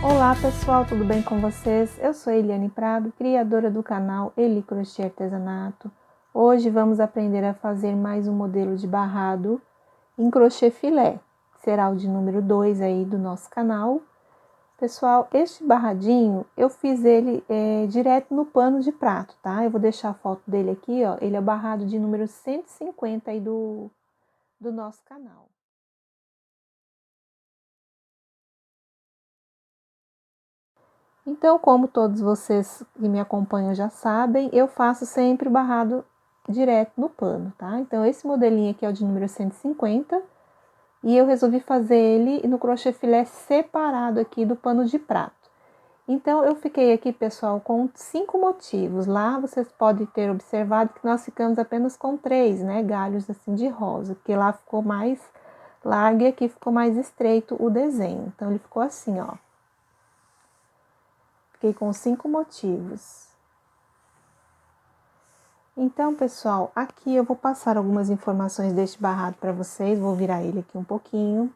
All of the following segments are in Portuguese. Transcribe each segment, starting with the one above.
Olá pessoal, tudo bem com vocês? Eu sou Eliane Prado, criadora do canal Eli Crochê Artesanato. Hoje vamos aprender a fazer mais um modelo de barrado em crochê filé, que será o de número 2 aí do nosso canal. Pessoal, este barradinho eu fiz ele direto no pano de prato, tá? Eu vou deixar a foto dele aqui, ó. Ele é o barrado de número 150 aí do nosso canal. Então, como todos vocês que me acompanham já sabem, eu faço sempre o barrado direto no pano, tá? Então, esse modelinho aqui é o de número 150 e eu resolvi fazer ele no crochê filé separado aqui do pano de prato. Então, eu fiquei aqui, pessoal, com 5 motivos. Lá vocês podem ter observado que nós ficamos apenas com 3, né, galhos assim de rosa, porque lá ficou mais largo e aqui ficou mais estreito o desenho. Então, ele ficou assim, ó. Fiquei com 5 motivos. Então, pessoal, aqui eu vou passar algumas informações deste barrado para vocês, vou virar ele aqui um pouquinho.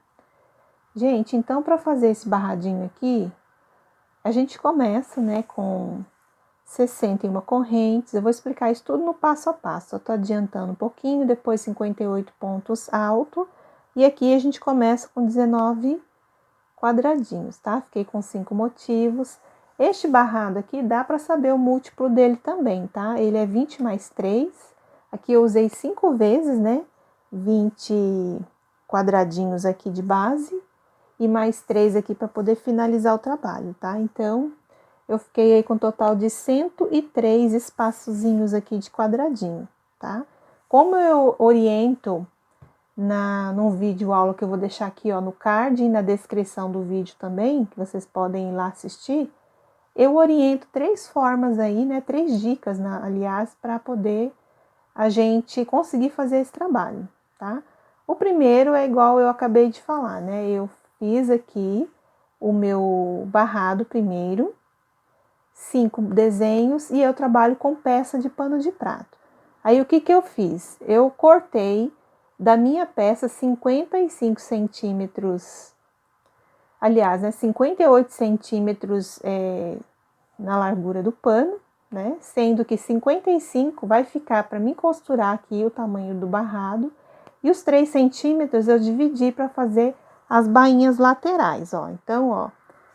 Gente, então, para fazer esse barradinho aqui, a gente começa, né, com 61 correntes. Eu vou explicar isso tudo no passo a passo. Eu tô adiantando um pouquinho, depois 58 pontos alto, e aqui a gente começa com 19 quadradinhos, tá? Fiquei com 5 motivos. Este barrado aqui dá para saber o múltiplo dele também, tá? Ele é 20 mais 3. Aqui eu usei 5 vezes, né? 20 quadradinhos aqui de base e mais 3 aqui para poder finalizar o trabalho, tá? Então, eu fiquei aí com um total de 103 espaçozinhos aqui de quadradinho, tá? Como eu oriento num vídeo aula que eu vou deixar aqui, ó, no card e na descrição do vídeo também, que vocês podem ir lá assistir, eu oriento 3 formas aí, né, 3 dicas, aliás, para poder a gente conseguir fazer esse trabalho, tá? O primeiro é igual eu acabei de falar, né, eu fiz aqui o meu barrado primeiro, 5 desenhos, e eu trabalho com peça de pano de prato. Aí, o que que eu fiz? Eu cortei da minha peça 55 centímetros, aliás, né, 58 centímetros na largura do pano, né, sendo que 55 vai ficar para mim costurar aqui o tamanho do barrado, e os 3 centímetros eu dividi para fazer as bainhas laterais, ó. Então, ó,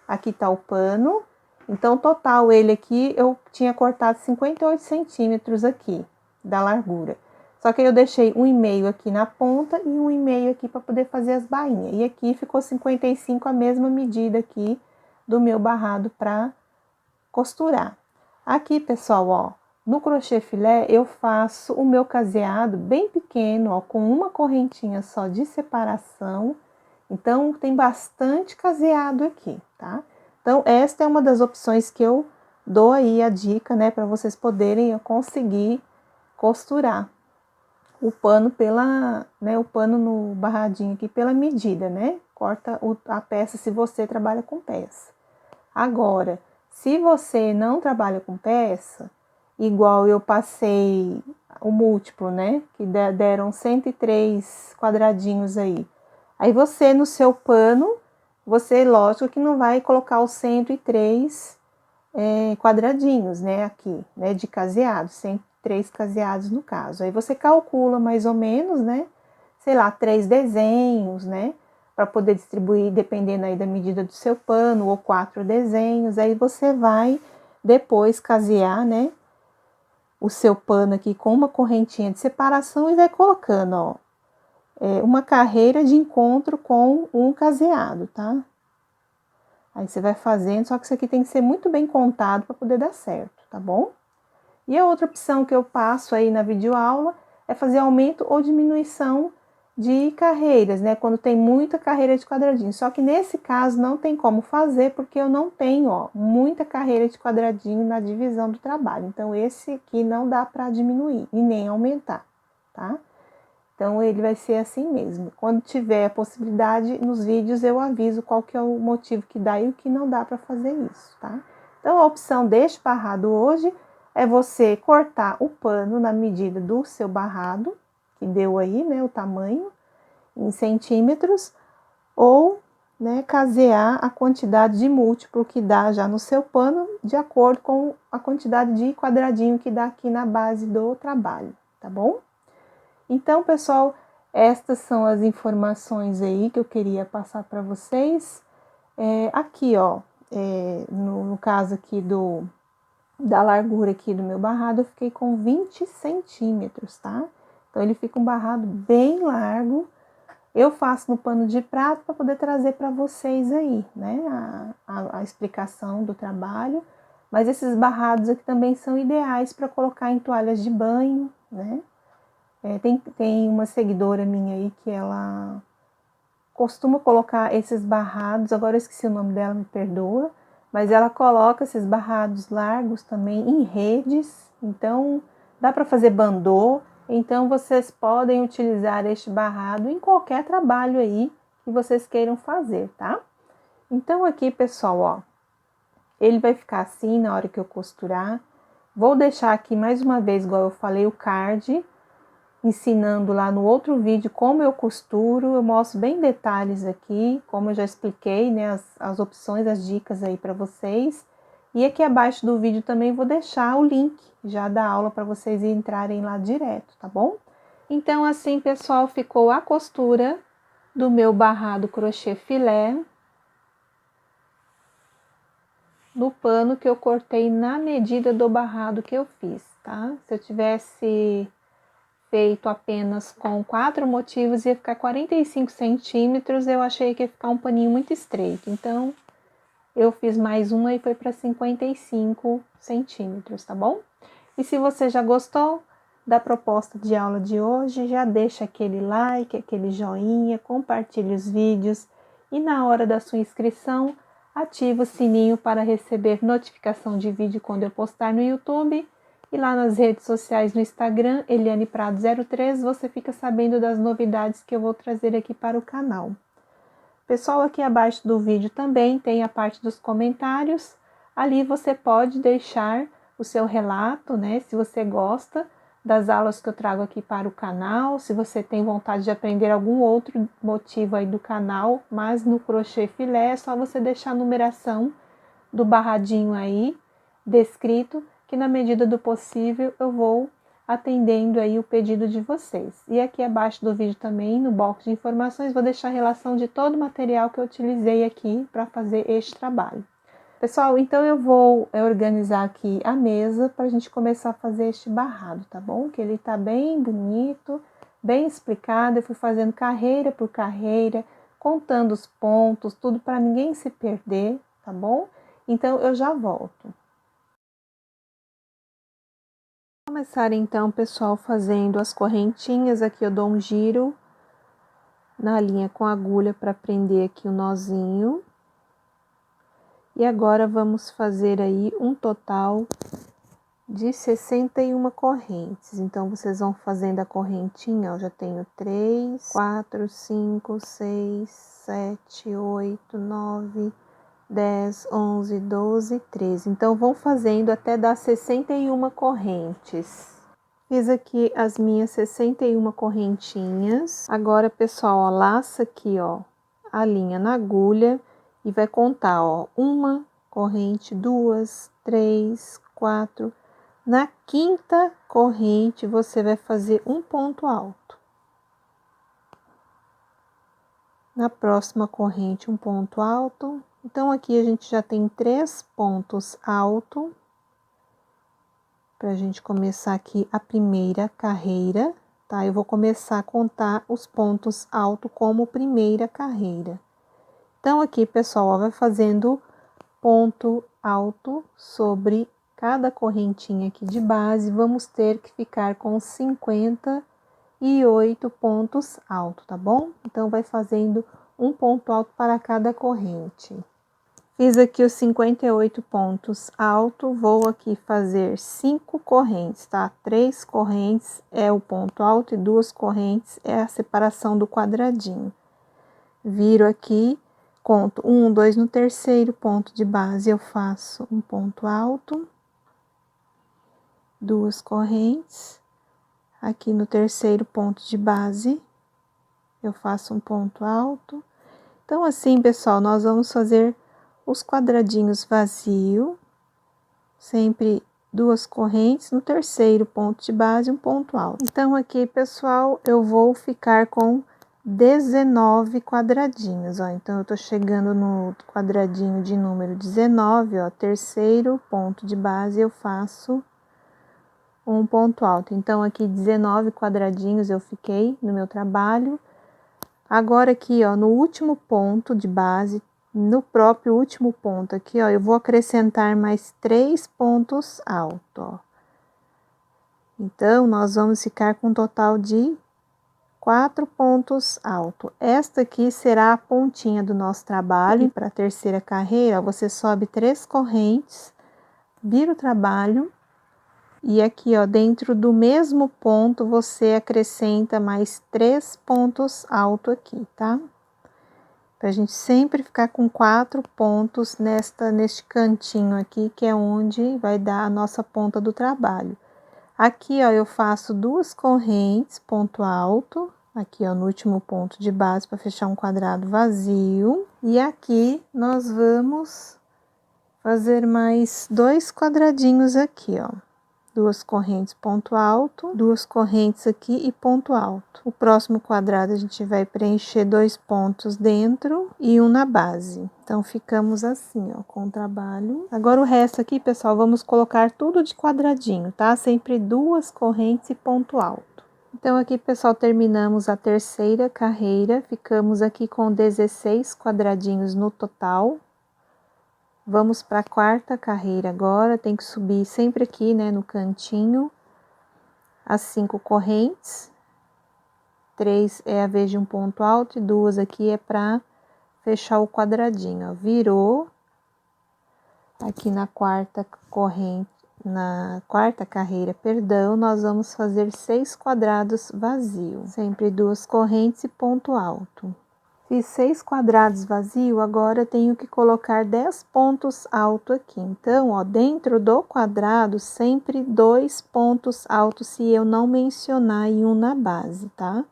aqui tá o pano, então, total, ele aqui, eu tinha cortado 58 centímetros aqui, da largura. Só que aí eu deixei 1,5 aqui na ponta e 1,5 aqui para poder fazer as bainhas. E aqui ficou 55, a mesma medida aqui do meu barrado para costurar. Aqui, pessoal, ó, no crochê filé, eu faço o meu caseado bem pequeno, ó, com uma correntinha só de separação. Então, tem bastante caseado aqui, tá? Então, esta é uma das opções que eu dou aí a dica, né, para vocês poderem conseguir costurar o pano o pano no barradinho aqui pela medida, né? Corta a peça se você trabalha com peça. Agora, se você não trabalha com peça, igual eu passei o múltiplo, né? Que deram 103 quadradinhos aí. Aí você, no seu pano, você, lógico que não vai colocar os 103 quadradinhos, né? Aqui, né? De caseado, 103 caseados no caso. Aí você calcula mais ou menos, né? Sei lá, 3 desenhos, né? Para poder distribuir, dependendo aí da medida do seu pano, ou 4 desenhos. Aí você vai depois casear, né? O seu pano aqui com uma correntinha de separação e vai colocando, ó, uma carreira de encontro com um caseado, tá? Aí você vai fazendo, só que isso aqui tem que ser muito bem contado para poder dar certo, tá bom? E a outra opção que eu passo aí na videoaula é fazer aumento ou diminuição de carreiras, né? Quando tem muita carreira de quadradinho. Só que nesse caso não tem como fazer, porque eu não tenho, ó, muita carreira de quadradinho na divisão do trabalho. Então, esse aqui não dá para diminuir e nem aumentar, tá? Então, ele vai ser assim mesmo. Quando tiver a possibilidade, nos vídeos eu aviso qual que é o motivo que dá e o que não dá para fazer isso, tá? Então, a opção deste barrado hoje é você cortar o pano na medida do seu barrado, que deu aí, né, o tamanho, em centímetros, ou né, casear a quantidade de múltiplo que dá já no seu pano, de acordo com a quantidade de quadradinho que dá aqui na base do trabalho, tá bom? Então, pessoal, estas são as informações aí que eu queria passar para vocês. Aqui, ó, no caso aqui da largura aqui do meu barrado, eu fiquei com 20 centímetros, tá? Então, ele fica um barrado bem largo. Eu faço no pano de prato para poder trazer para vocês aí, né, a explicação do trabalho. Mas esses barrados aqui também são ideais para colocar em toalhas de banho, né? Tem uma seguidora minha aí que ela costuma colocar esses barrados, agora eu esqueci o nome dela, me perdoa, mas ela coloca esses barrados largos também em redes, então dá para fazer bandô. Então, vocês podem utilizar este barrado em qualquer trabalho aí que vocês queiram fazer, tá? Então, aqui, pessoal, ó, ele vai ficar assim na hora que eu costurar. Vou deixar aqui mais uma vez, igual eu falei, o card, ensinando lá no outro vídeo como eu costuro. Eu mostro bem detalhes aqui, como eu já expliquei, né, as opções, as dicas aí para vocês. E aqui abaixo do vídeo também vou deixar o link já da aula para vocês entrarem lá direto, tá bom? Então, assim, pessoal, ficou a costura do meu barrado crochê filé no pano que eu cortei na medida do barrado que eu fiz, tá? Se eu tivesse feito apenas com 4 motivos, ia ficar 45 centímetros, eu achei que ia ficar um paninho muito estreito. Então, eu fiz mais uma e foi para 55 centímetros, tá bom? E se você já gostou da proposta de aula de hoje, já deixa aquele like, aquele joinha, compartilhe os vídeos e na hora da sua inscrição, ativa o sininho para receber notificação de vídeo quando eu postar no YouTube. E lá nas redes sociais, no Instagram, Eliane Prado 03, você fica sabendo das novidades que eu vou trazer aqui para o canal. Pessoal, aqui abaixo do vídeo também tem a parte dos comentários. Ali você pode deixar o seu relato, né? Se você gosta das aulas que eu trago aqui para o canal, se você tem vontade de aprender algum outro motivo aí do canal, mas no crochê filé é só você deixar a numeração do barradinho aí descrito, que na medida do possível eu vou atendendo aí o pedido de vocês. E aqui abaixo do vídeo também, no box de informações, vou deixar a relação de todo o material que eu utilizei aqui para fazer este trabalho. Pessoal, então eu vou organizar aqui a mesa para a gente começar a fazer este barrado, tá bom? Que ele tá bem bonito, bem explicado. Eu fui fazendo carreira por carreira, contando os pontos, tudo para ninguém se perder, tá bom? Então eu já volto. Vou começar então, pessoal, fazendo as correntinhas. Aqui eu dou um giro na linha com a agulha para prender aqui o nozinho. E agora vamos fazer aí um total de 61 correntes. Então, vocês vão fazendo a correntinha, ó, já tenho 3, 4, 5, 6, 7, 8, 9, 10, 11, 12, 13. Então, vão fazendo até dar 61 correntes. Fiz aqui as minhas 61 correntinhas. Agora, pessoal, ó, laça aqui, ó, a linha na agulha e vai contar, ó, uma corrente, 2, 3, 4. Na quinta corrente, você vai fazer um ponto alto. Na próxima corrente, um ponto alto. Então, aqui a gente já tem 3 pontos altos. Pra gente começar aqui a primeira carreira, tá? Eu vou começar a contar os pontos altos como primeira carreira. Então, aqui, pessoal, ó, vai fazendo ponto alto sobre cada correntinha aqui de base. Vamos ter que ficar com 58 pontos altos, tá bom? Então, vai fazendo um ponto alto para cada corrente. Fiz aqui os 58 pontos altos, vou aqui fazer 5 correntes, tá? 3 correntes é o ponto alto e 2 correntes é a separação do quadradinho. Viro aqui, conto 1, 2 no terceiro ponto de base, eu faço um ponto alto, 2 correntes. Aqui no terceiro ponto de base, eu faço um ponto alto. Então, assim, pessoal, nós vamos fazer os quadradinhos vazio, sempre 2 correntes no terceiro ponto de base, um ponto alto. Então, aqui, pessoal, eu vou ficar com 19 quadradinhos, ó. Então, eu tô chegando no quadradinho de número 19, ó, terceiro ponto de base, eu faço um ponto alto. Então, aqui 19 quadradinhos eu fiquei no meu trabalho. Agora aqui, ó, no último ponto de base, no próprio último ponto aqui, ó, eu vou acrescentar mais 3 pontos altos, ó. Então, nós vamos ficar com um total de 4 pontos altos. Esta aqui será a pontinha do nosso trabalho. Para a terceira carreira, ó, você sobe 3 correntes, vira o trabalho. E aqui, ó, dentro do mesmo ponto, você acrescenta mais 3 pontos altos aqui, tá? Pra gente sempre ficar com 4 pontos neste cantinho aqui, que é onde vai dar a nossa ponta do trabalho. Aqui, ó, eu faço 2 correntes, ponto alto, aqui, ó, no último ponto de base, para fechar um quadrado vazio. E aqui, nós vamos fazer mais 2 quadradinhos aqui, ó. 2 correntes, ponto alto, 2 correntes aqui e ponto alto. O próximo quadrado a gente vai preencher 2 pontos dentro e um na base. Então, ficamos assim, ó, com o trabalho. Agora, o resto aqui, pessoal, vamos colocar tudo de quadradinho, tá? Sempre 2 correntes e ponto alto. Então, aqui, pessoal, terminamos a terceira carreira. Ficamos aqui com 16 quadradinhos no total. Vamos para a quarta carreira agora, tem que subir sempre aqui, né, no cantinho, as 5 correntes, 3 é a vez de um ponto alto e 2 aqui é para fechar o quadradinho, ó. Virou, aqui na quarta corrente, na quarta carreira, perdão, nós vamos fazer 6 quadrados vazios, sempre 2 correntes e ponto alto. Fiz 6 quadrados vazios, agora eu tenho que colocar 10 pontos altos aqui. Então, ó, dentro do quadrado, sempre 2 pontos altos, se eu não mencionar em um na base, tá?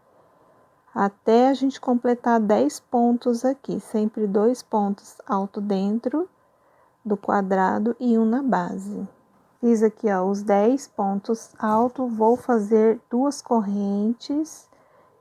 Até a gente completar 10 pontos aqui, sempre 2 pontos altos dentro do quadrado e um na base. Fiz aqui, ó, os 10 pontos altos, vou fazer 2 correntes.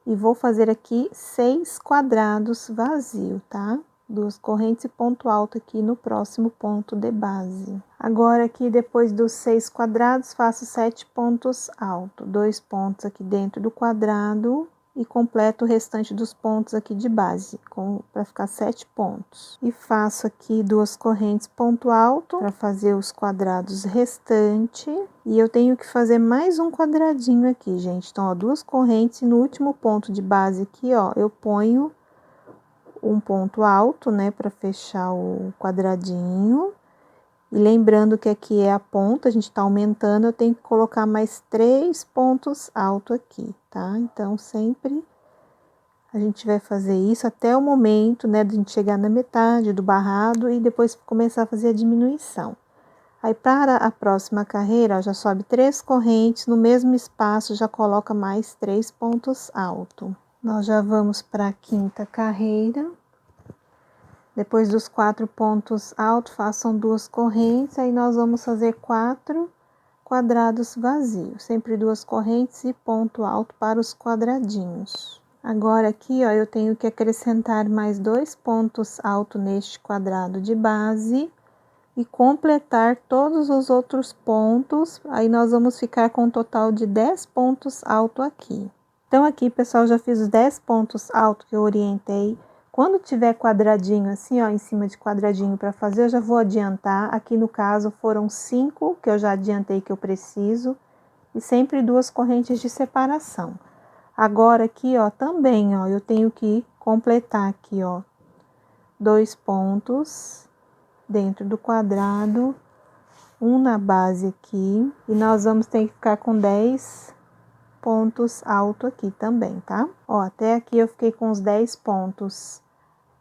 E vou fazer aqui 6 quadrados vazio, tá? 2 correntes e ponto alto aqui no próximo ponto de base. Agora, aqui, depois dos 6 quadrados, faço 7 pontos altos. 2 pontos aqui dentro do quadrado e completo o restante dos pontos aqui de base, para ficar 7 pontos. E faço aqui 2 correntes ponto alto para fazer os quadrados restantes. E eu tenho que fazer mais um quadradinho aqui, gente. Então, ó, 2 correntes e no último ponto de base aqui, ó, eu ponho um ponto alto, né, para fechar o quadradinho. E lembrando que aqui é a ponta, a gente tá aumentando, eu tenho que colocar mais 3 pontos altos aqui, tá? Então, sempre a gente vai fazer isso até o momento, né, de a gente chegar na metade do barrado e depois começar a fazer a diminuição. Aí, para a próxima carreira, ó, já sobe 3 correntes, no mesmo espaço já coloca mais 3 pontos altos. Nós já vamos para a quinta carreira. Depois dos 4 pontos altos, façam 2 correntes, aí nós vamos fazer 4 quadrados vazios, sempre 2 correntes e ponto alto para os quadradinhos. Agora aqui, ó, eu tenho que acrescentar mais 2 pontos altos neste quadrado de base e completar todos os outros pontos, aí nós vamos ficar com um total de 10 pontos altos aqui. Então, aqui, pessoal, já fiz os 10 pontos altos que eu orientei. Quando tiver quadradinho assim, ó, em cima de quadradinho para fazer, eu já vou adiantar. Aqui no caso foram 5 que eu já adiantei que eu preciso e sempre 2 correntes de separação. Agora aqui, ó, também, ó, eu tenho que completar aqui, ó, 2 pontos dentro do quadrado, um na base aqui, e nós vamos ter que ficar com 10 pontos altos aqui também, tá? Ó, até aqui eu fiquei com os 10 pontos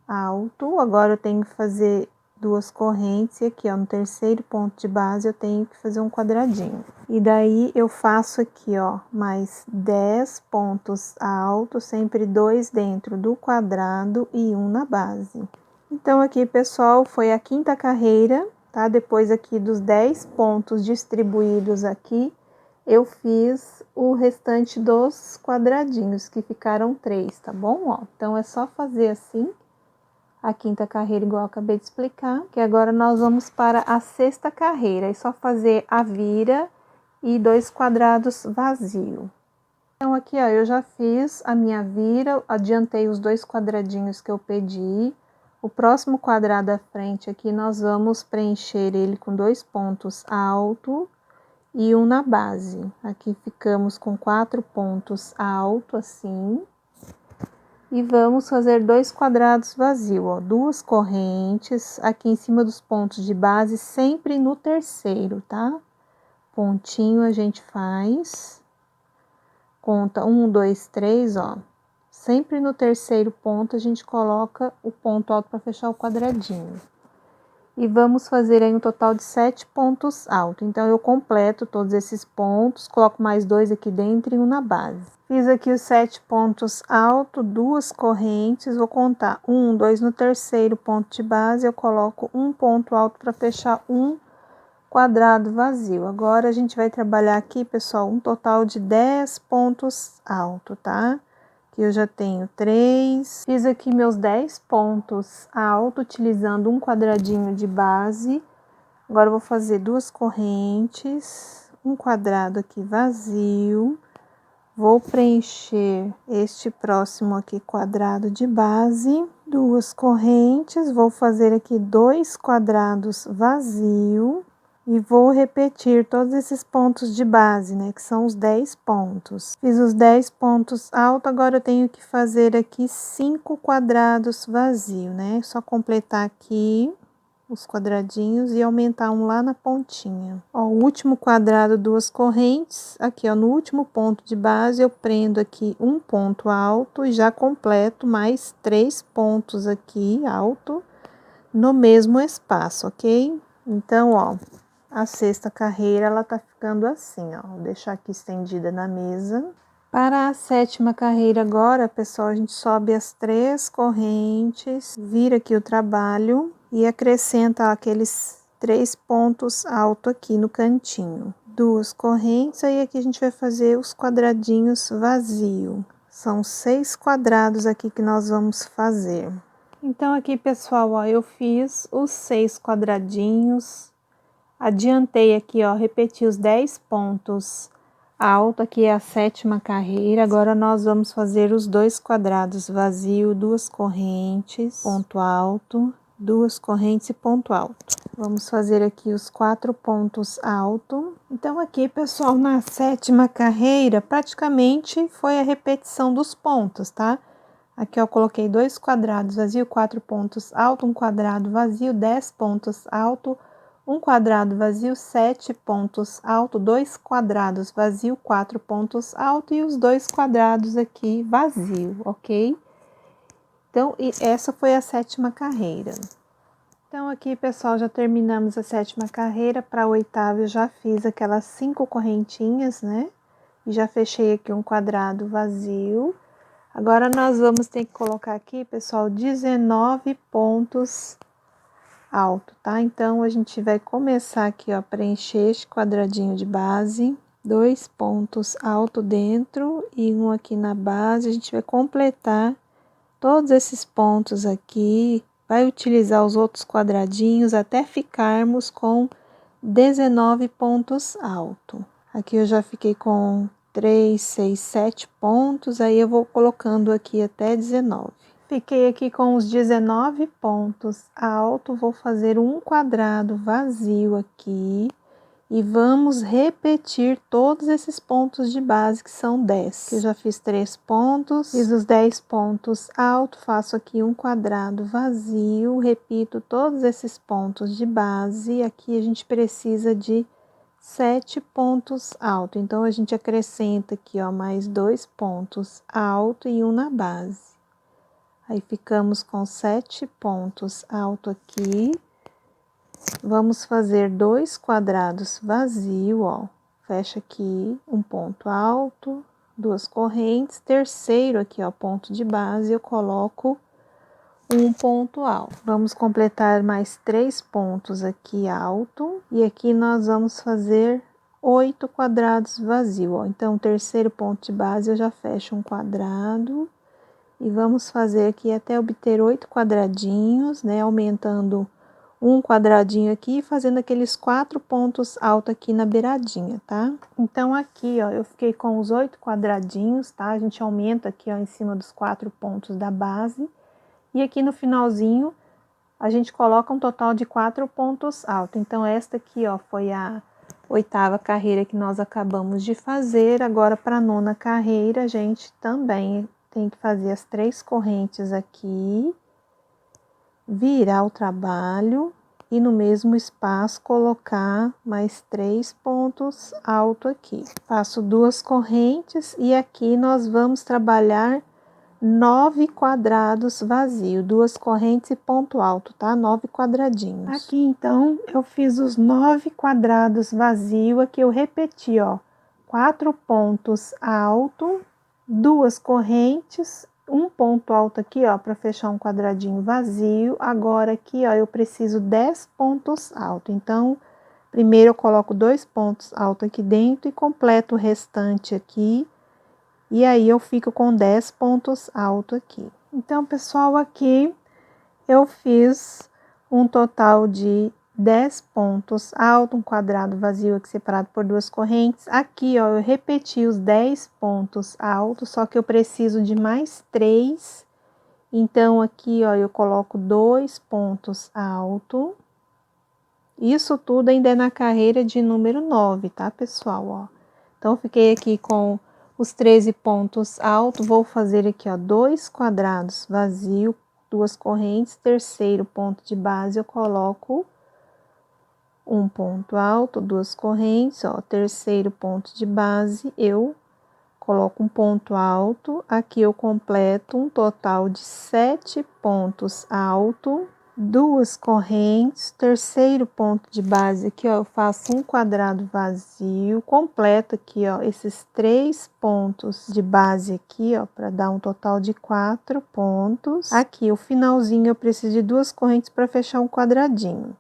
alto, agora eu tenho que fazer 2 correntes, e aqui, ó, no terceiro ponto de base eu tenho que fazer um quadradinho. E daí eu faço aqui, ó, mais 10 pontos altos, sempre 2 dentro do quadrado e 1 na base. Então aqui, pessoal, foi a 5ª carreira, tá? Depois aqui dos 10 pontos distribuídos aqui, eu fiz o restante dos quadradinhos, que ficaram 3, tá bom? Ó, então é só fazer assim a 5ª carreira, igual eu acabei de explicar, que agora nós vamos para a 6ª carreira. É só fazer a vira e 2 quadrados vazio. Então aqui, ó, eu já fiz a minha vira, adiantei os 2 quadradinhos que eu pedi. O próximo quadrado à frente aqui, nós vamos preencher ele com 2 pontos altos e 1 na base. Aqui ficamos com 4 pontos altos, assim. E vamos fazer 2 quadrados vazios, ó, 2 correntes aqui em cima dos pontos de base, sempre no terceiro, tá? Pontinho a gente faz, conta 1, 2, 3, ó. Sempre no terceiro ponto a gente coloca o ponto alto para fechar o quadradinho. E vamos fazer aí um total de 7 pontos altos. Então, eu completo todos esses pontos, coloco mais 2 aqui dentro e 1 na base. Fiz aqui os 7 pontos altos, 2 correntes, vou contar 1, 2 no terceiro ponto de base, eu coloco um ponto alto para fechar um quadrado vazio. Agora, a gente vai trabalhar aqui, pessoal, um total de 10 pontos altos, tá? Aqui eu já tenho 3, fiz aqui meus 10 pontos altos, utilizando um quadradinho de base. Agora, eu vou fazer 2 correntes, um quadrado aqui vazio. Vou preencher este próximo aqui quadrado de base, 2 correntes, vou fazer aqui 2 quadrados vazio e vou repetir todos esses pontos de base, né, que são os 10 pontos. Fiz os 10 pontos altos, agora eu tenho que fazer aqui 5 quadrados vazio, né, só completar aqui os quadradinhos e aumentar um lá na pontinha. Ó, o último quadrado, 2 correntes, aqui ó, no último ponto de base eu prendo aqui um ponto alto e já completo mais 3 pontos aqui alto no mesmo espaço, ok? Então, ó, a 6ª carreira ela tá ficando assim, ó, vou deixar aqui estendida na mesa. Para a 7ª carreira agora, pessoal, a gente sobe as 3 correntes, vira aqui o trabalho e acrescenta aqueles 3 pontos altos aqui no cantinho. 2 correntes, aí aqui a gente vai fazer os quadradinhos vazio. São 6 quadrados aqui que nós vamos fazer. Então aqui, pessoal, ó, eu fiz os 6 quadradinhos, adiantei aqui, ó, repeti os 10 pontos alto, aqui é a 7ª carreira. Agora nós vamos fazer os 2 quadrados vazio, 2 correntes, ponto alto, 2 correntes e ponto alto. Vamos fazer aqui os 4 pontos altos. Então aqui, pessoal, na 7ª carreira, praticamente foi a repetição dos pontos, tá? Aqui eu coloquei 2 quadrados vazio, 4 pontos alto, um quadrado vazio, 10 pontos alto, um quadrado vazio, 7 pontos alto, 2 quadrados vazio, 4 pontos alto e os 2 quadrados aqui vazio, ok? Então, e essa foi a 7ª carreira. Então, aqui, pessoal, já terminamos a 7ª carreira. Para a 8ª eu já fiz aquelas 5 correntinhas, né? E já fechei aqui um quadrado vazio. Agora, nós vamos ter que colocar aqui, pessoal, 19 pontos alto, tá? Então, a gente vai começar aqui, ó, preencher este quadradinho de base, 2 pontos alto dentro e um aqui na base. A gente vai completar todos esses pontos aqui, vai utilizar os outros quadradinhos até ficarmos com 19 pontos alto. Aqui eu já fiquei com 3, 6, 7 pontos, aí eu vou colocando aqui até 19. Fiquei aqui com os 19 pontos alto, vou fazer um quadrado vazio aqui e vamos repetir todos esses pontos de base, que são 10. Eu já fiz 3 pontos, fiz os 10 pontos alto, faço aqui um quadrado vazio, repito todos esses pontos de base. Aqui a gente precisa de 7 pontos alto, então a gente acrescenta aqui, ó, mais 2 pontos alto e um na base. Aí ficamos com 7 pontos alto aqui. Vamos fazer 2 quadrados vazio, ó. Fecha aqui um ponto alto, 2 correntes, terceiro aqui, ó, ponto de base, eu coloco um ponto alto. Vamos completar mais 3 pontos aqui alto, e aqui nós vamos fazer 8 quadrados vazio, ó. Então, o terceiro ponto de base eu já fecho um quadrado, e vamos fazer aqui até obter 8 quadradinhos, né, aumentando um quadradinho aqui, fazendo aqueles 4 pontos altos aqui na beiradinha, tá? Então, aqui, ó, eu fiquei com os 8 quadradinhos, tá? A gente aumenta aqui, ó, em cima dos 4 pontos da base. E aqui no finalzinho, a gente coloca um total de 4 pontos altos. Então, esta aqui, ó, foi a 8ª carreira que nós acabamos de fazer. Agora, para a 9ª carreira, a gente também tem que fazer as 3 correntes aqui, virar o trabalho e no mesmo espaço colocar mais 3 pontos altos aqui. Faço 2 correntes e aqui nós vamos trabalhar 9 quadrados vazio, 2 correntes e ponto alto, tá? 9 quadradinhos. Aqui, então, eu fiz os 9 quadrados vazio, aqui eu repeti, ó, 4 pontos alto, 2 correntes, um ponto alto aqui, ó, para fechar um quadradinho vazio. Agora, aqui, ó, eu preciso 10 pontos altos. Então, primeiro eu coloco 2 pontos altos aqui dentro e completo o restante aqui. E aí, eu fico com 10 pontos altos aqui. Então, pessoal, aqui eu fiz um total de 10 pontos altos, um quadrado vazio aqui separado por 2 correntes. Aqui, ó, eu repeti os 10 pontos altos, só que eu preciso de mais 3. Então, aqui, ó, eu coloco 2 pontos altos. Isso tudo ainda é na carreira de número 9, tá, pessoal? Ó. Então, eu fiquei aqui com os 13 pontos altos, vou fazer aqui, ó, 2 quadrados vazio, 2 correntes, terceiro ponto de base, eu coloco um ponto alto, 2 correntes, ó, terceiro ponto de base, eu coloco um ponto alto, aqui eu completo um total de 7 pontos altos, 2 correntes, terceiro ponto de base aqui, ó, eu faço um quadrado vazio, completo aqui, ó, esses 3 pontos de base aqui, ó, para dar um total de 4 pontos. Aqui, o finalzinho, eu preciso de 2 correntes para fechar um quadradinho,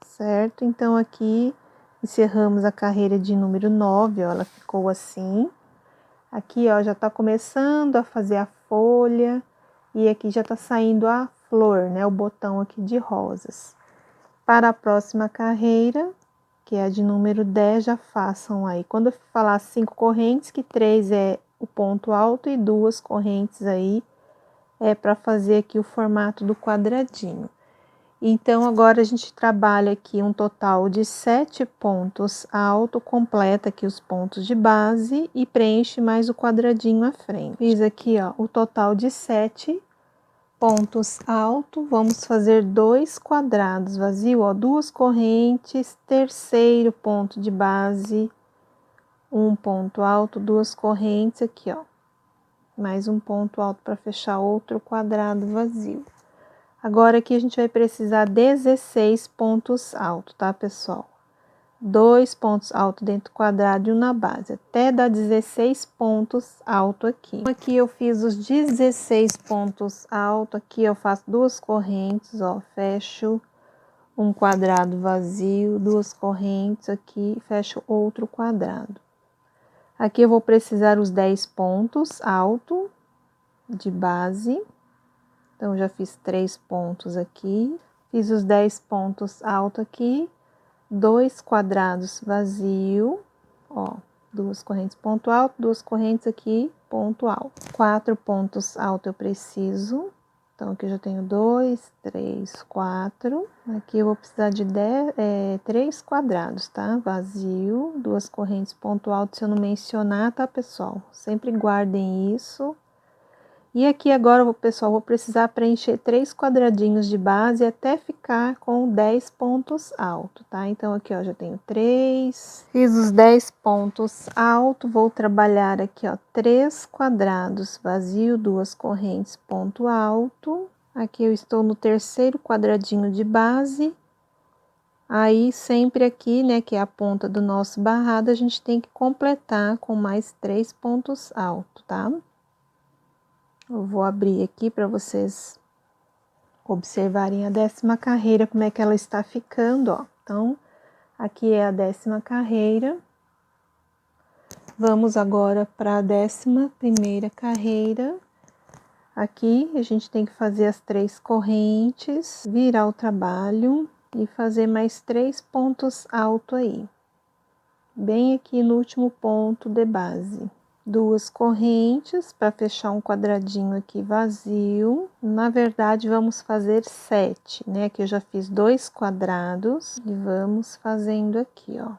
certo? Então, aqui, encerramos a carreira de número 9, ó, ela ficou assim. Aqui, ó, já tá começando a fazer a folha, e aqui já tá saindo a flor, né, o botão aqui de rosas. Para a próxima carreira, que é a de número 10, já façam aí. Quando eu falar 5 correntes, que 3 é o ponto alto e 2 correntes aí é para fazer aqui o formato do quadradinho. Então, agora a gente trabalha aqui um total de 7 pontos alto, completa aqui os pontos de base e preenche mais o quadradinho à frente. Fiz aqui, ó, o total de 7 pontos alto, vamos fazer 2 quadrados vazio, ó, 2 correntes, terceiro ponto de base, um ponto alto, 2 correntes aqui, ó, mais um ponto alto para fechar outro quadrado vazio. Agora, aqui a gente vai precisar 16 pontos altos, tá, pessoal? 2 pontos altos dentro do quadrado e um na base, até dar 16 pontos altos aqui. Aqui eu fiz os 16 pontos altos, aqui eu faço 2 correntes, ó, fecho um quadrado vazio, 2 correntes aqui, fecho outro quadrado. Aqui eu vou precisar os 10 pontos altos de base. Então, já fiz 3 pontos aqui, fiz os 10 pontos altos aqui, 2 quadrados vazio, ó, 2 correntes ponto alto, 2 correntes aqui, ponto alto. 4 pontos altos eu preciso, então aqui eu já tenho 2, 3, 4. Aqui eu vou precisar de 3 quadrados, tá? Vazio, 2 correntes ponto alto, se eu não mencionar, tá, pessoal? Sempre guardem isso. E aqui agora, pessoal, vou precisar preencher 3 quadradinhos de base até ficar com 10 pontos altos, tá? Então, aqui, ó, já tenho 3. Fiz os 10 pontos altos, vou trabalhar aqui, ó, 3 quadrados vazio, 2 correntes, ponto alto. Aqui eu estou no terceiro quadradinho de base. Aí, sempre aqui, né, que é a ponta do nosso barrado, a gente tem que completar com mais 3 pontos altos, tá? Eu vou abrir aqui para vocês observarem a 10ª carreira, como é que ela está ficando, ó. Então, aqui é a 10ª carreira. Vamos agora para a 11ª carreira. Aqui, a gente tem que fazer as 3 correntes, virar o trabalho e fazer mais 3 pontos altos aí. Bem aqui no último ponto de base. 2 correntes para fechar um quadradinho aqui vazio. Na verdade, vamos fazer 7, né? Aqui eu já fiz 2 quadrados e vamos fazendo aqui, ó.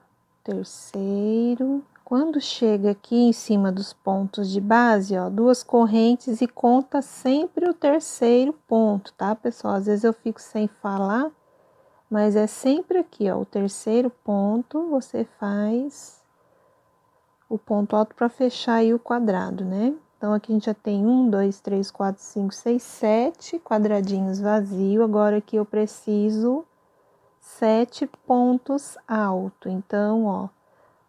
Terceiro. Quando chega aqui em cima dos pontos de base, ó, 2 correntes e conta sempre o terceiro ponto, tá, pessoal? Às vezes eu fico sem falar, mas é sempre aqui, ó, o terceiro ponto, você faz o ponto alto para fechar aí o quadrado, né? Então, aqui a gente já tem 1, 2, 3, 4, 5, 6, 7 quadradinhos vazios. Agora, aqui eu preciso 7 pontos altos. Então, ó,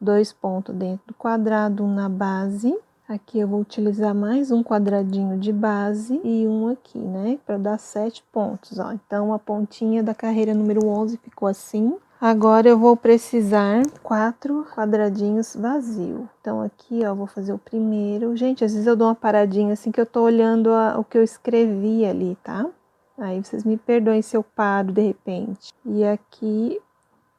2 pontos dentro do quadrado, 1 na base. Aqui eu vou utilizar mais um quadradinho de base e um aqui, né? Para dar 7 pontos, ó. Então, a pontinha da carreira número 11 ficou assim. Agora, eu vou precisar 4 quadradinhos vazios. Então, aqui, ó, vou fazer o primeiro. Gente, às vezes eu dou uma paradinha assim que eu tô olhando o que eu escrevi ali, tá? Aí, vocês me perdoem se eu paro de repente. E aqui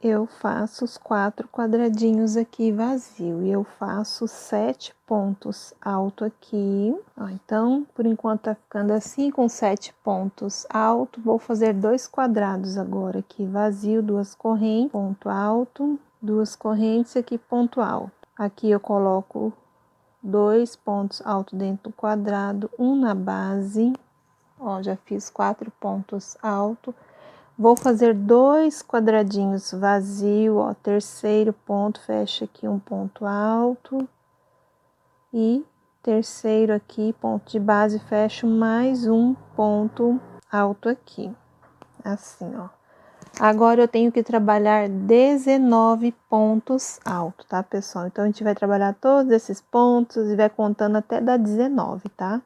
eu faço os 4 quadradinhos aqui vazio e eu faço 7 pontos alto aqui. Ó, então, por enquanto tá ficando assim, com 7 pontos alto. Vou fazer 2 quadrados agora aqui vazio, 2 correntes, ponto alto, 2 correntes aqui, ponto alto. Aqui eu coloco 2 pontos alto dentro do quadrado, 1 na base. Ó, já fiz 4 pontos alto. Vou fazer 2 quadradinhos vazios, ó, terceiro ponto, fecha aqui um ponto alto. E terceiro aqui, ponto de base, fecho mais um ponto alto aqui. Assim, ó. Agora, eu tenho que trabalhar 19 pontos altos, tá, pessoal? Então, a gente vai trabalhar todos esses pontos e vai contando até dar 19, tá?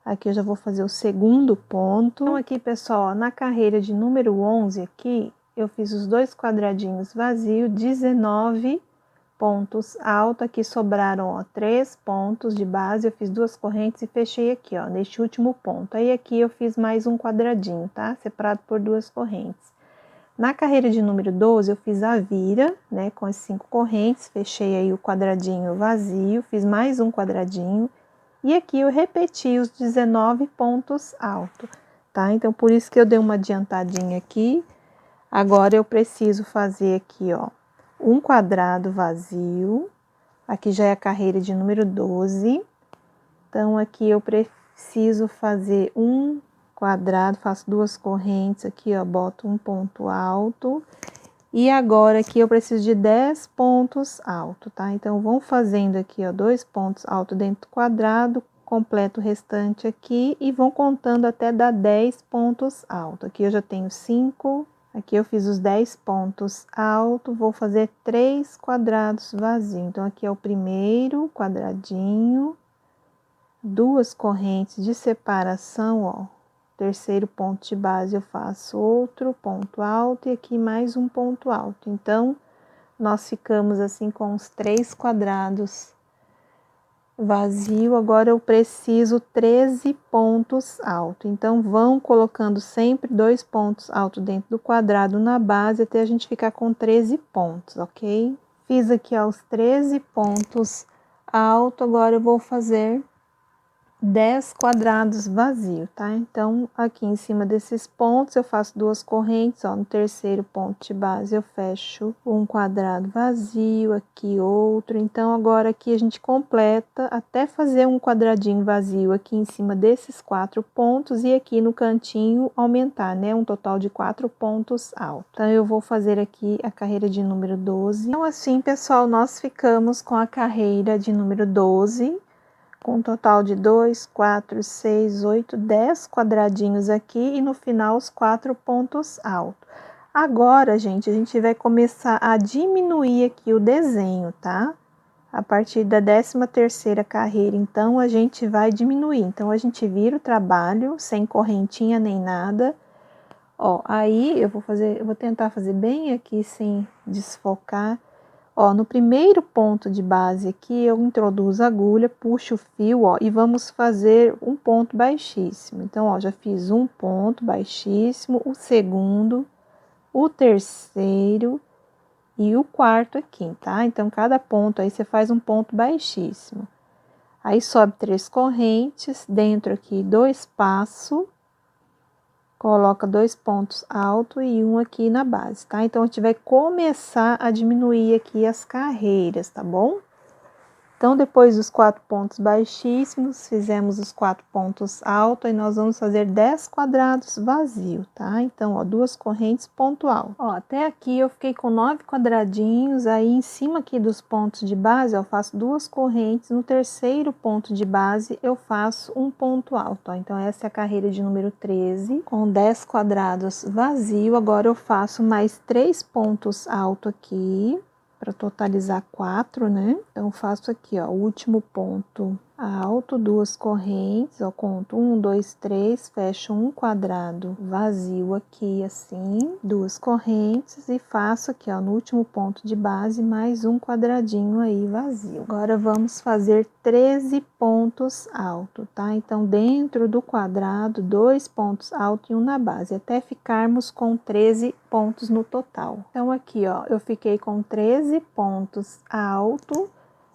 Aqui eu já vou fazer o segundo ponto. Então, aqui, pessoal, ó, na carreira de número 11 aqui, eu fiz os 2 quadradinhos vazios, 19 pontos altos. Aqui sobraram, ó, 3 pontos de base, eu fiz 2 correntes e fechei aqui, ó, neste último ponto. Aí, aqui eu fiz mais um quadradinho, tá? Separado por 2 correntes. Na carreira de número 12, eu fiz a vira, né, com as 5 correntes, fechei aí o quadradinho vazio, fiz mais um quadradinho. E aqui eu repeti os 19 pontos altos, tá? Então, por isso que eu dei uma adiantadinha aqui. Agora, eu preciso fazer aqui, ó, um quadrado vazio. Aqui já é a carreira de número 12. Então, aqui eu preciso fazer um quadrado, faço 2 correntes aqui, ó, boto um ponto alto. E agora, aqui eu preciso de 10 pontos altos, tá? Então, vamos fazendo aqui, ó, 2 pontos altos dentro do quadrado, completo o restante aqui e vão contando até dar 10 pontos altos. Aqui eu já tenho 5, aqui eu fiz os 10 pontos altos, vou fazer 3 quadrados vazios. Então, aqui é o primeiro quadradinho, 2 correntes de separação, ó. Terceiro ponto de base eu faço outro ponto alto e aqui mais um ponto alto. Então, nós ficamos assim com os 3 quadrados vazio. Agora, eu preciso 13 pontos altos. Então, vão colocando sempre 2 pontos altos dentro do quadrado na base até a gente ficar com 13 pontos, ok? Fiz aqui, ó, os 13 pontos altos. Agora, eu vou fazer 10 quadrados vazios, tá? Então, aqui em cima desses pontos, eu faço 2 correntes, ó, no terceiro ponto de base eu fecho um quadrado vazio, aqui outro. Então, agora aqui a gente completa até fazer um quadradinho vazio aqui em cima desses 4 pontos e aqui no cantinho aumentar, né? Um total de 4 pontos altos. Então, eu vou fazer aqui a carreira de número 12. Então, assim, pessoal, nós ficamos com a carreira de número 12, com um total de 2, 4, 6, 8, 10 quadradinhos aqui e no final os 4 pontos altos. Agora, gente, a gente vai começar a diminuir aqui o desenho, tá? A partir da 13ª carreira, então, a gente vai diminuir. Então, a gente vira o trabalho sem correntinha nem nada. Ó, aí eu vou tentar fazer bem aqui sem desfocar. Ó, no primeiro ponto de base aqui, eu introduzo a agulha, puxo o fio, ó, e vamos fazer um ponto baixíssimo. Então, ó, já fiz um ponto baixíssimo, o segundo, o terceiro e o quarto aqui, tá? Então, cada ponto aí você faz um ponto baixíssimo. Aí, sobe 3 correntes, dentro aqui 2 passos, coloca 2 pontos altos e um aqui na base, tá? Então, a gente vai começar a diminuir aqui as carreiras, tá bom? Então, depois dos 4 pontos baixíssimos, fizemos os 4 pontos altos, e nós vamos fazer 10 quadrados vazio, tá? Então, ó, 2 correntes, ponto alto. Ó, até aqui eu fiquei com 9 quadradinhos, aí em cima aqui dos pontos de base, ó, eu faço 2 correntes, no terceiro ponto de base eu faço um ponto alto, ó. Então, essa é a carreira de número 13, com 10 quadrados vazio. Agora, eu faço mais 3 pontos altos aqui, para totalizar 4, né? Então, faço aqui, ó, o último ponto alto, 2 correntes, ó, conto 1, 2, 3, fecho um quadrado vazio aqui, assim, 2 correntes e faço aqui, ó, no último ponto de base, mais um quadradinho aí vazio. Agora, vamos fazer 13 pontos altos, tá? Então, dentro do quadrado, 2 pontos altos e um na base, até ficarmos com 13 pontos no total. Então, aqui, ó, eu fiquei com 13 pontos altos.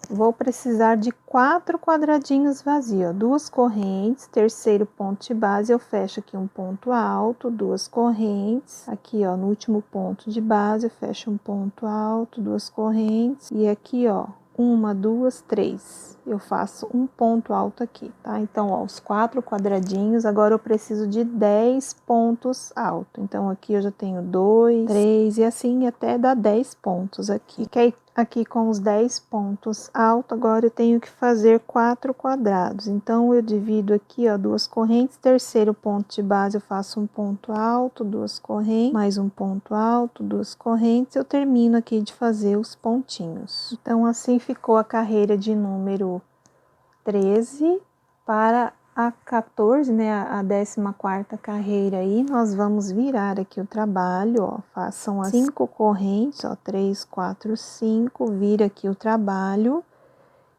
Vou precisar de 4 quadradinhos vazios, ó, 2 correntes, terceiro ponto de base, eu fecho aqui um ponto alto, 2 correntes, aqui, ó, no último ponto de base, eu fecho um ponto alto, 2 correntes, e aqui, ó, 1, 2, 3, eu faço um ponto alto aqui, tá? Então, ó, os 4 quadradinhos, agora eu preciso de 10 pontos altos. Então, aqui eu já tenho 2, 3 e assim até dar 10 pontos aqui. Fiquei aqui com os 10 pontos altos, agora eu tenho que fazer 4 quadrados. Então, eu divido aqui, ó, 2 correntes, terceiro ponto de base eu faço um ponto alto, 2 correntes, mais um ponto alto, 2 correntes, eu termino aqui de fazer os pontinhos. Então, assim ficou a carreira de número 13 para a 14, né, a 14ª carreira aí, nós vamos virar aqui o trabalho, ó, façam as 5 correntes, ó, 3, 4, 5, vira aqui o trabalho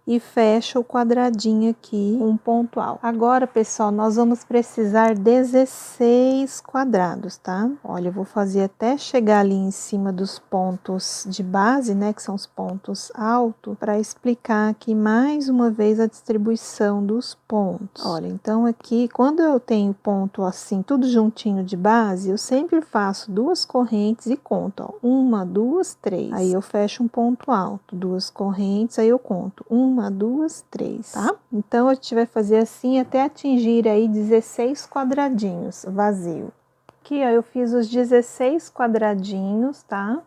e fecha o quadradinho aqui, um ponto alto. Agora, pessoal, nós vamos precisar 16 quadrados, tá? Olha, eu vou fazer até chegar ali em cima dos pontos de base, né, que são os pontos altos, para explicar aqui mais uma vez a distribuição dos pontos. Olha, então aqui, quando eu tenho ponto assim, tudo juntinho de base, eu sempre faço 2 correntes e conto, ó, 1, 2, 3. Aí eu fecho um ponto alto, 2 correntes, aí eu conto 1, 2, 3, tá? Então, a gente vai fazer assim até atingir aí 16 quadradinhos vazio. Aqui, ó, eu fiz os 16 quadradinhos, tá?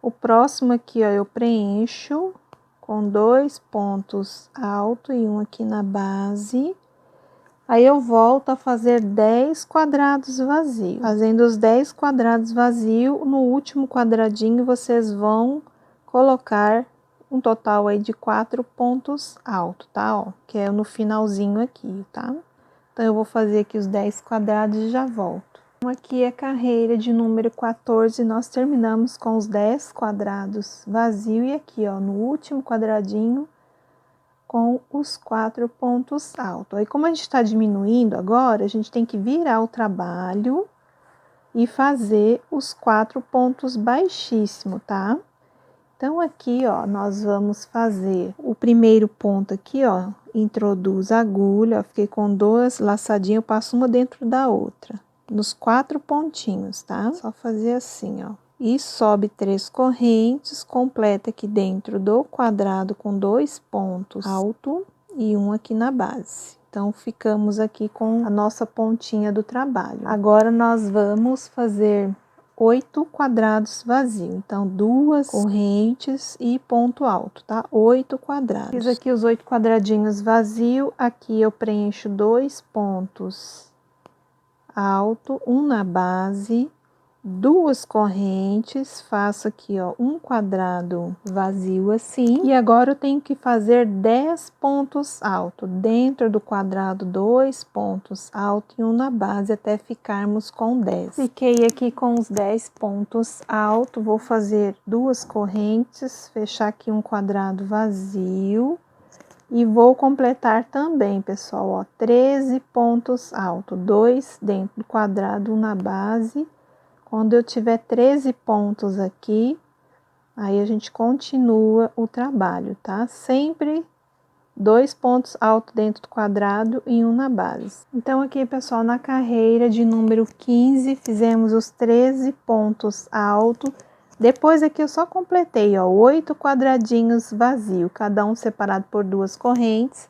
O próximo aqui, ó, eu preencho com 2 pontos altos e um aqui na base. Aí, eu volto a fazer 10 quadrados vazios. Fazendo os 10 quadrados vazios, no último quadradinho, vocês vão colocar um total aí de 4 pontos altos, tá? Ó, que é no finalzinho aqui, tá? Então, eu vou fazer aqui os 10 quadrados e já volto. Então, aqui é a carreira de número 14, nós terminamos com os 10 quadrados vazios e aqui, ó, no último quadradinho, com os 4 pontos altos. Aí, como a gente está diminuindo agora, a gente tem que virar o trabalho e fazer os 4 pontos baixíssimos, tá? Então, aqui, ó, nós vamos fazer o primeiro ponto aqui, ó, introduz a agulha, ó, fiquei com 2 laçadinhas, eu passo uma dentro da outra, nos 4 pontinhos, tá? Só fazer assim, ó. E sobe 3 correntes, completa aqui dentro do quadrado com 2 pontos alto e um aqui na base. Então, ficamos aqui com a nossa pontinha do trabalho. Agora, nós vamos fazer 8 quadrados vazios, então 2 correntes e ponto alto, tá? 8 quadrados. Fiz aqui os 8 quadradinhos vazios, aqui eu preencho 2 pontos alto, um na base, duas correntes, faço aqui, ó, um quadrado vazio assim, e agora eu tenho que fazer 10 pontos altos, dentro do quadrado 2 pontos altos e um na base, até ficarmos com 10. Fiquei aqui com os 10 pontos altos, vou fazer duas correntes, fechar aqui um quadrado vazio, e vou completar também, pessoal, ó, 13 pontos altos, 2 dentro do quadrado, um na base. Quando eu tiver 13 pontos aqui, aí a gente continua o trabalho, tá? Sempre 2 pontos altos dentro do quadrado e um na base. Então, aqui, pessoal, na carreira de número 15, fizemos os 13 pontos altos. Depois aqui eu só completei, ó, 8 quadradinhos vazios, cada um separado por duas correntes.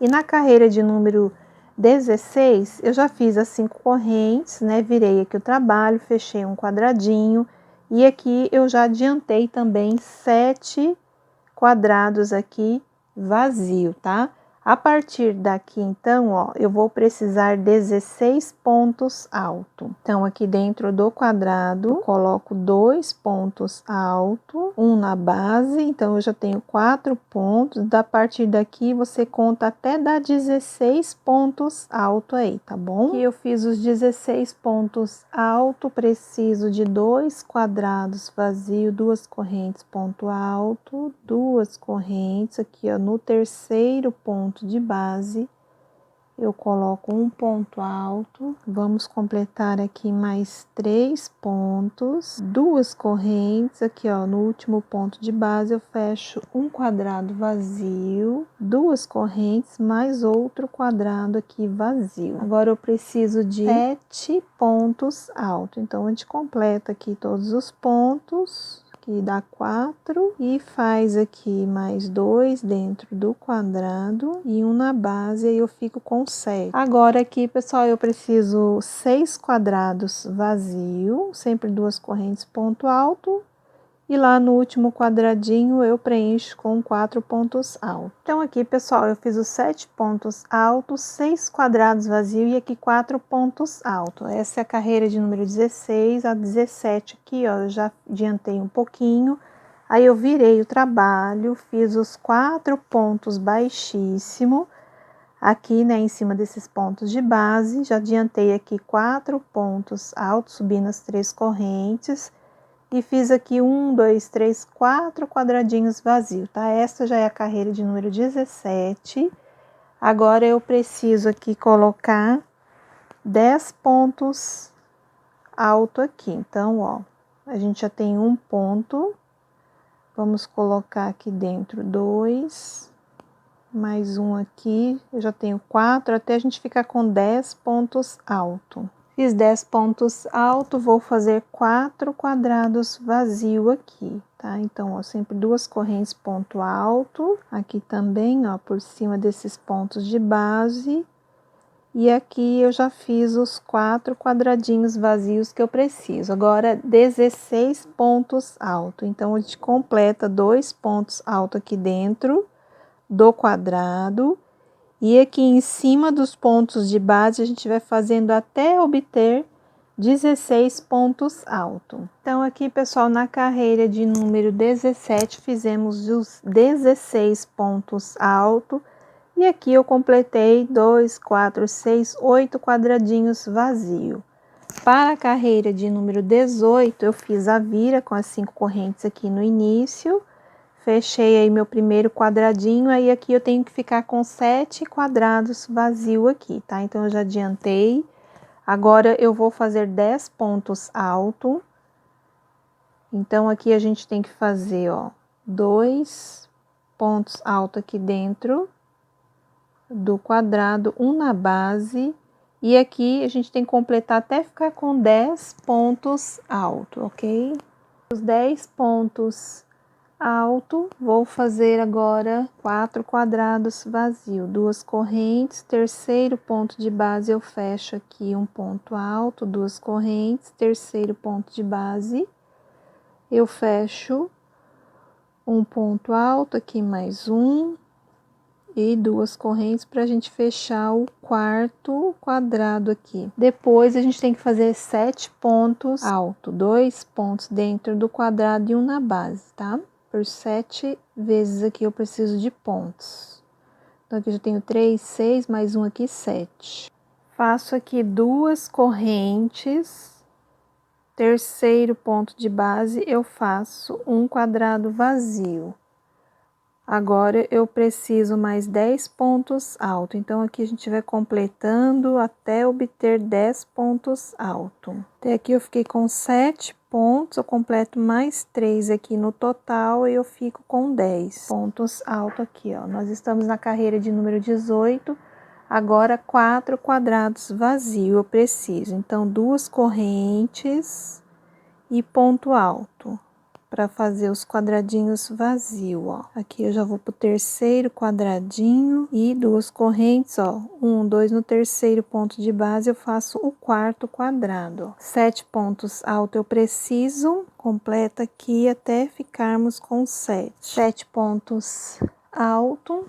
E na carreira de número 16, eu já fiz as 5 correntes, né? Virei aqui o trabalho, fechei um quadradinho. E aqui eu já adiantei também 7 quadrados aqui vazio, tá? A partir daqui, então, ó, eu vou precisar 16 pontos altos. Então, aqui dentro do quadrado, eu coloco 2 pontos altos, um na base, então eu já tenho 4 pontos. Da partir daqui, você conta até dar 16 pontos altos aí, tá bom? Aqui eu fiz os 16 pontos altos, preciso de 2 quadrados vazios, 2 correntes ponto alto, 2 correntes aqui, ó, no terceiro ponto de base, eu coloco um ponto alto, vamos completar aqui mais 3 pontos, 2 correntes, aqui ó, no último ponto de base eu fecho um quadrado vazio, 2 correntes, mais outro quadrado aqui vazio. Agora eu preciso de 7 pontos altos, então a gente completa aqui todos os pontos, que dá 4, e faz aqui mais 2 dentro do quadrado e um na base, aí eu fico com 7. Agora aqui, pessoal, eu preciso 6 quadrados vazio, sempre 2 correntes ponto alto, e lá no último quadradinho eu preencho com 4 pontos altos. Então aqui, pessoal, eu fiz os 7 pontos altos, 6 quadrados vazios e aqui 4 pontos altos. Essa é a carreira de número 16, a 17 aqui, ó, eu já adiantei um pouquinho. Aí eu virei o trabalho, fiz os 4 pontos baixíssimo, aqui, né, em cima desses pontos de base, já adiantei aqui 4 pontos altos, subindo as 3 correntes, e fiz aqui 1, 2, 3, 4 quadradinhos vazios, tá? Essa já é a carreira de número 17. Agora eu preciso aqui colocar 10 pontos alto aqui. Então, ó, a gente já tem um ponto. Vamos colocar aqui dentro 2, mais um aqui. Eu já tenho 4, até a gente ficar com 10 pontos alto. Fiz 10 pontos altos, vou fazer 4 quadrados vazio aqui, tá? Então, ó, sempre 2 correntes ponto alto, aqui também, ó, por cima desses pontos de base. E aqui eu já fiz os 4 quadradinhos vazios que eu preciso. Agora, 16 pontos altos. Então, a gente completa 2 pontos altos aqui dentro do quadrado. E aqui em cima dos pontos de base, a gente vai fazendo até obter 16 pontos altos. Então, aqui, pessoal, na carreira de número 17, fizemos os 16 pontos altos. E aqui eu completei 2, 4, 6, 8 quadradinhos vazios. Para a carreira de número 18, eu fiz a vira com as 5 correntes aqui no início. Fechei aí meu primeiro quadradinho, aí aqui eu tenho que ficar com 7 quadrados vazio aqui, tá? Então, eu já adiantei. Agora, eu vou fazer 10 pontos altos. Então, aqui a gente tem que fazer, ó, 2 pontos altos aqui dentro do quadrado, um na base. E aqui a gente tem que completar até ficar com 10 pontos altos, ok? Os 10 pontos alto, vou fazer agora 4 quadrados vazio, 2 correntes, terceiro ponto de base eu fecho aqui um ponto alto, 2 correntes, terceiro ponto de base, eu fecho um ponto alto aqui mais um, e 2 correntes para a gente fechar o quarto quadrado aqui. Depois a gente tem que fazer 7 pontos altos, 2 pontos dentro do quadrado e um na base, tá? Por 7 vezes aqui eu preciso de pontos. Então aqui eu já tenho 3, 6, mais um aqui, 7. Faço aqui 2 correntes, terceiro ponto de base eu faço um quadrado vazio. Agora eu preciso mais 10 pontos altos, então aqui a gente vai completando até obter 10 pontos altos. Até aqui eu fiquei com 7 pontos, eu completo mais 3 aqui no total e eu fico com 10 pontos altos aqui, ó. Nós estamos na carreira de número 18, agora 4 quadrados vazios eu preciso. Então, 2 correntes e ponto alto para fazer os quadradinhos vazios, ó. Aqui eu já vou pro terceiro quadradinho e 2 correntes, ó. 1, 2 no terceiro ponto de base, eu faço o quarto quadrado, ó. 7 pontos altos eu preciso, completa aqui até ficarmos com 7. 7 pontos altos.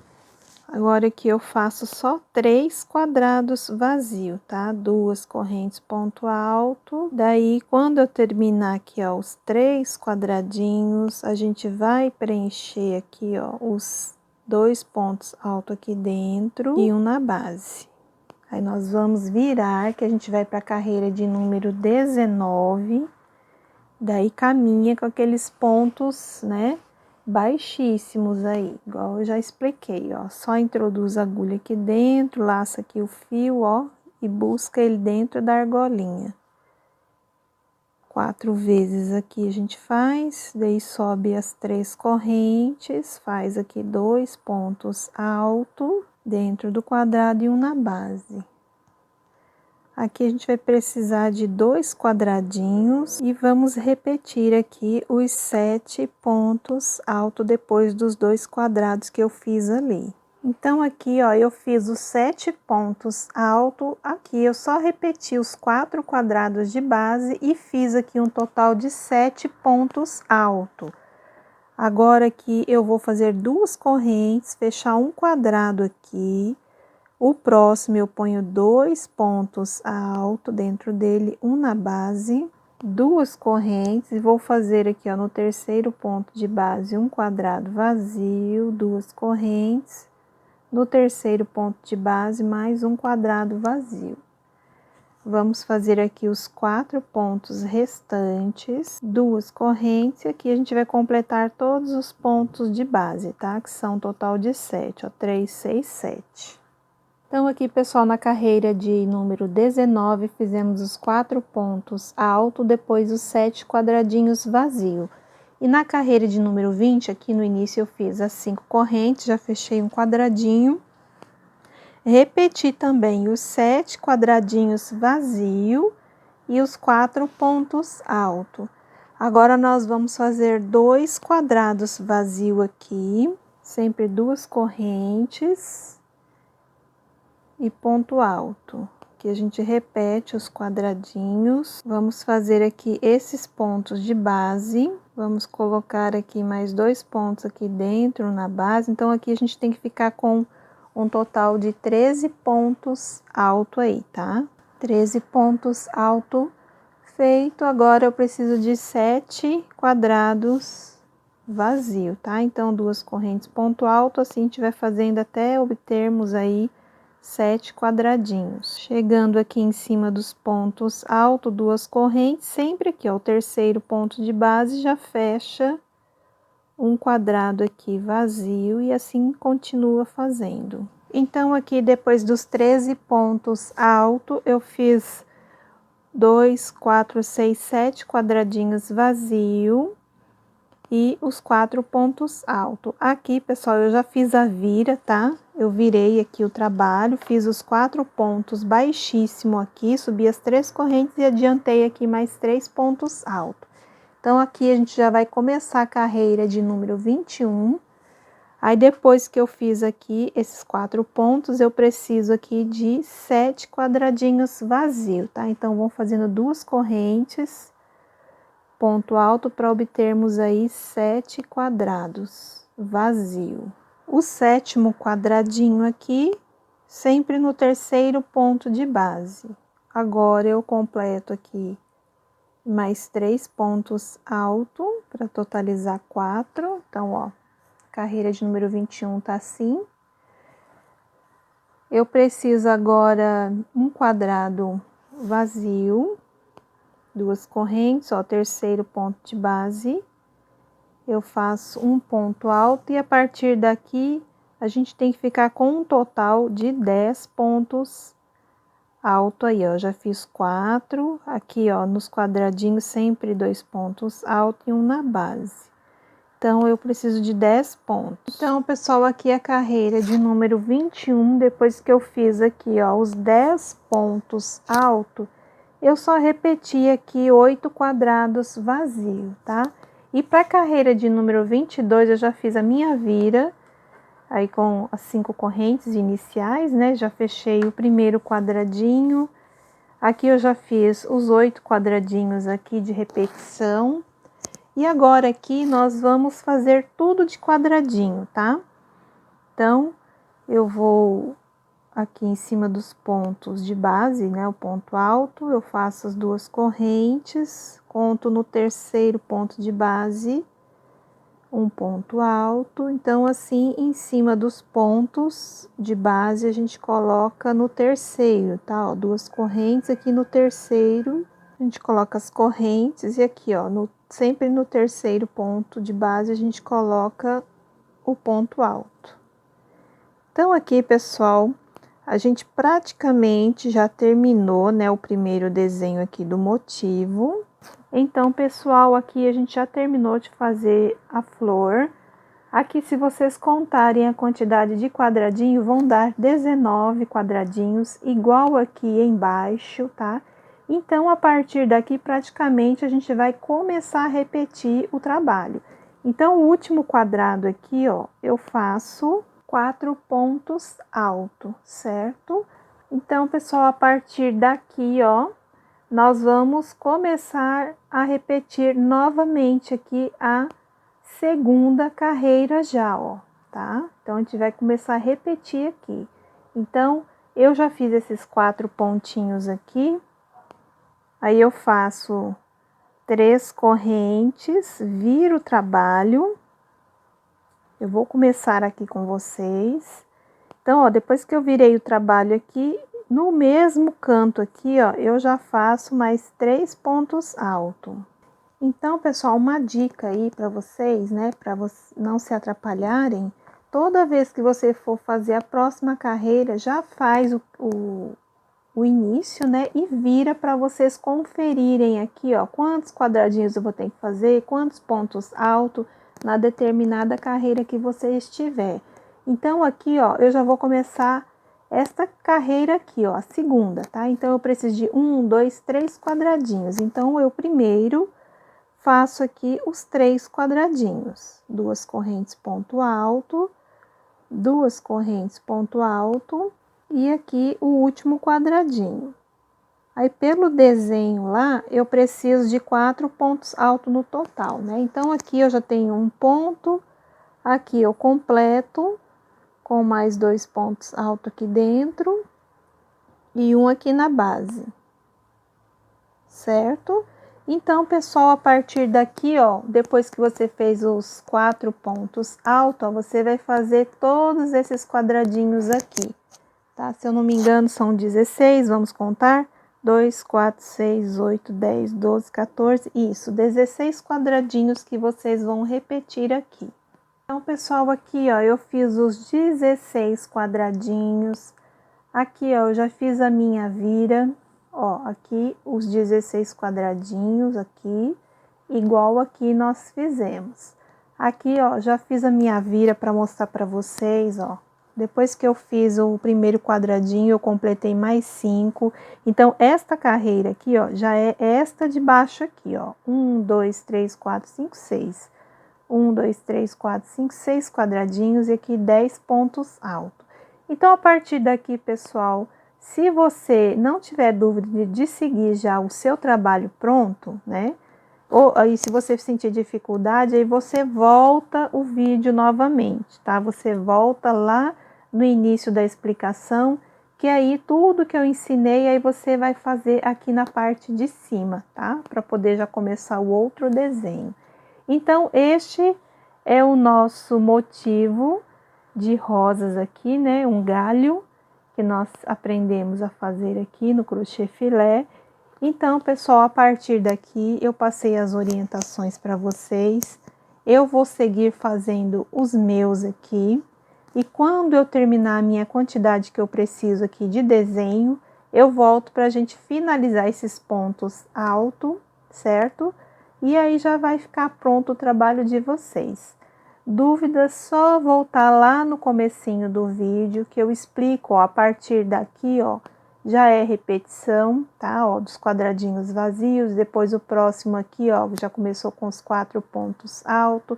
Agora aqui eu faço só 3 quadrados vazios, tá? 2 correntes ponto alto. Daí, quando eu terminar aqui, ó, os 3 quadradinhos, a gente vai preencher aqui, ó, os 2 pontos altos aqui dentro e um na base. Aí, nós vamos virar, que a gente vai para a carreira de número 19. Daí, caminha com aqueles pontos, né? Baixíssimos aí, igual eu já expliquei, ó. Só introduz a agulha aqui dentro, laça aqui o fio, ó, e busca ele dentro da argolinha. 4 vezes aqui a gente faz, daí sobe as 3 correntes, faz aqui 2 pontos altos dentro do quadrado e um na base. Aqui a gente vai precisar de 2 quadradinhos e vamos repetir aqui os 7 pontos altos depois dos 2 quadrados que eu fiz ali. Então, aqui, ó, eu fiz os 7 pontos altos, aqui eu só repeti os 4 quadrados de base e fiz aqui um total de 7 pontos altos. Agora aqui eu vou fazer 2 correntes, fechar um quadrado aqui. O próximo eu ponho 2 pontos altos dentro dele, um na base, 2 correntes e vou fazer aqui, ó, no terceiro ponto de base um quadrado vazio, 2 correntes, no terceiro ponto de base mais um quadrado vazio. Vamos fazer aqui os 4 pontos restantes, 2 correntes, e aqui a gente vai completar todos os pontos de base, tá? Que são um total de 7, ó, 3, 6, 7. Então, aqui, pessoal, na carreira de número 19, fizemos os 4 pontos altos, depois os 7 quadradinhos vazios. E na carreira de número 20, aqui no início eu fiz as 5 correntes, já fechei um quadradinho. Repeti também os 7 quadradinhos vazios e os 4 pontos altos. Agora, nós vamos fazer 2 quadrados vazios aqui, sempre 2 correntes e ponto alto. Aqui a gente repete os quadradinhos. Vamos fazer aqui esses pontos de base. Vamos colocar aqui mais 2 pontos aqui dentro na base. Então, aqui a gente tem que ficar com um total de 13 pontos alto aí, tá? 13 pontos alto feito. Agora, eu preciso de 7 quadrados vazio, tá? Então, 2 correntes ponto alto, assim a gente vai fazendo até obtermos aí 7 quadradinhos. Chegando aqui em cima dos pontos altos, 2 correntes, sempre aqui, ó, o terceiro ponto de base já fecha um quadrado aqui vazio e assim continua fazendo. Então, aqui depois dos 13 pontos altos, eu fiz 2, 4, 6, 7 quadradinhos vazio e os 4 pontos altos. Aqui, pessoal, eu já fiz a vira, tá? Eu virei aqui o trabalho, fiz os 4 pontos baixíssimo aqui, subi as 3 correntes e adiantei aqui mais 3 pontos altos. Então, aqui a gente já vai começar a carreira de número 21. Aí, depois que eu fiz aqui esses 4 pontos, eu preciso aqui de 7 quadradinhos vazios, tá? Então, vou fazendo 2 correntes, ponto alto, para obtermos aí 7 quadrados vazio. o 7º quadradinho aqui, sempre no 3º ponto de base. Agora, eu completo aqui mais 3 pontos altos, para totalizar 4. Então, ó, carreira de número 21 tá assim. Eu preciso agora um quadrado vazio, 2 correntes, ó, 3º ponto de base. Eu faço um ponto alto e a partir daqui a gente tem que ficar com um total de 10 pontos alto aí, ó. Já fiz 4, aqui, ó, nos quadradinhos sempre 2 pontos altos e um na base. Então, eu preciso de 10 pontos. Então, pessoal, aqui é a carreira de número 21, depois que eu fiz aqui, ó, os 10 pontos altos, eu só repeti aqui 8 quadrados vazios, tá? E para a carreira de número 22, eu já fiz a minha vira, aí com as 5 correntes iniciais, né? Já fechei o primeiro quadradinho. Aqui eu já fiz os 8 quadradinhos aqui de repetição. E agora aqui nós vamos fazer tudo de quadradinho, tá? Então, eu vou aqui em cima dos pontos de base, né? O ponto alto, eu faço as 2 correntes, conto no 3º ponto de base, um ponto alto. Então, assim, em cima dos pontos de base, a gente coloca no 3º, tá? Ó, 2 correntes aqui no 3º, a gente coloca as correntes e aqui, ó, sempre no 3º ponto de base, a gente coloca o ponto alto. Então, aqui, pessoal, a gente praticamente já terminou, né, o primeiro desenho aqui do motivo. Então, pessoal, aqui a gente já terminou de fazer a flor. Aqui, se vocês contarem a quantidade de quadradinho, vão dar 19 quadradinhos, igual aqui embaixo, tá? Então, a partir daqui, praticamente, a gente vai começar a repetir o trabalho. Então, o último quadrado aqui, ó, eu faço 4 pontos altos, certo? Então, pessoal, a partir daqui, ó, nós vamos começar a repetir novamente aqui a segunda carreira já, ó, tá? Então, a gente vai começar a repetir aqui. Então, eu já fiz esses 4 pontinhos aqui, aí eu faço 3 correntes, viro o trabalho. Eu vou começar aqui com vocês. Então, ó, depois que eu virei o trabalho aqui, no mesmo canto aqui, ó, eu já faço mais 3 pontos altos. Então, pessoal, uma dica aí para vocês, né, para não se atrapalharem, toda vez que você for fazer a próxima carreira, já faz o início, né, e vira para vocês conferirem aqui, ó, quantos quadradinhos eu vou ter que fazer, quantos pontos altos na determinada carreira que você estiver. Então, aqui, ó, eu já vou começar esta carreira aqui, ó, a segunda, tá? Então, eu preciso de 1, 2, 3 quadradinhos. Então, eu primeiro faço aqui os 3 quadradinhos. 2 correntes, ponto alto, 2 correntes, ponto alto, e aqui o último quadradinho. Aí, pelo desenho lá, eu preciso de 4 pontos altos no total, né? Então, aqui eu já tenho um ponto, aqui eu completo com mais 2 pontos altos aqui dentro e um aqui na base, certo? Então, pessoal, a partir daqui, ó, depois que você fez os 4 pontos altos, ó, você vai fazer todos esses quadradinhos aqui, tá? Se eu não me engano, são 16, vamos contar? 2, 4, 6, 8, 10, 12, 14, isso, 16 quadradinhos que vocês vão repetir aqui. Então, pessoal, aqui, ó, eu fiz os 16 quadradinhos, aqui, ó, eu já fiz a minha vira, ó, aqui os 16 quadradinhos aqui, igual aqui nós fizemos. Aqui, ó, já fiz a minha vira para mostrar para vocês, ó. Depois que eu fiz o primeiro quadradinho, eu completei mais 5. Então, esta carreira aqui, ó, já é esta de baixo aqui, ó. 1, 2, 3, 4, 5, 6. 1, 2, 3, 4, 5, 6 quadradinhos e aqui 10 pontos altos. Então, a partir daqui, pessoal, se você não tiver dúvida de seguir já o seu trabalho pronto, né? Ou aí, se você sentir dificuldade, aí você volta o vídeo novamente, tá? Você volta lá no início da explicação, que aí tudo que eu ensinei, aí você vai fazer aqui na parte de cima, tá? Para poder já começar o outro desenho. Então, este é o nosso motivo de rosas aqui, né? Um galho que nós aprendemos a fazer aqui no crochê filé. Então, pessoal, a partir daqui eu passei as orientações para vocês. Eu vou seguir fazendo os meus aqui. E quando eu terminar a minha quantidade que eu preciso aqui de desenho, eu volto para a gente finalizar esses pontos altos, certo? E aí já vai ficar pronto o trabalho de vocês. Dúvidas, só voltar lá no comecinho do vídeo que eu explico, ó, a partir daqui, ó, já é repetição, tá? Ó, dos quadradinhos vazios, depois o próximo aqui, ó, já começou com os 4 pontos altos.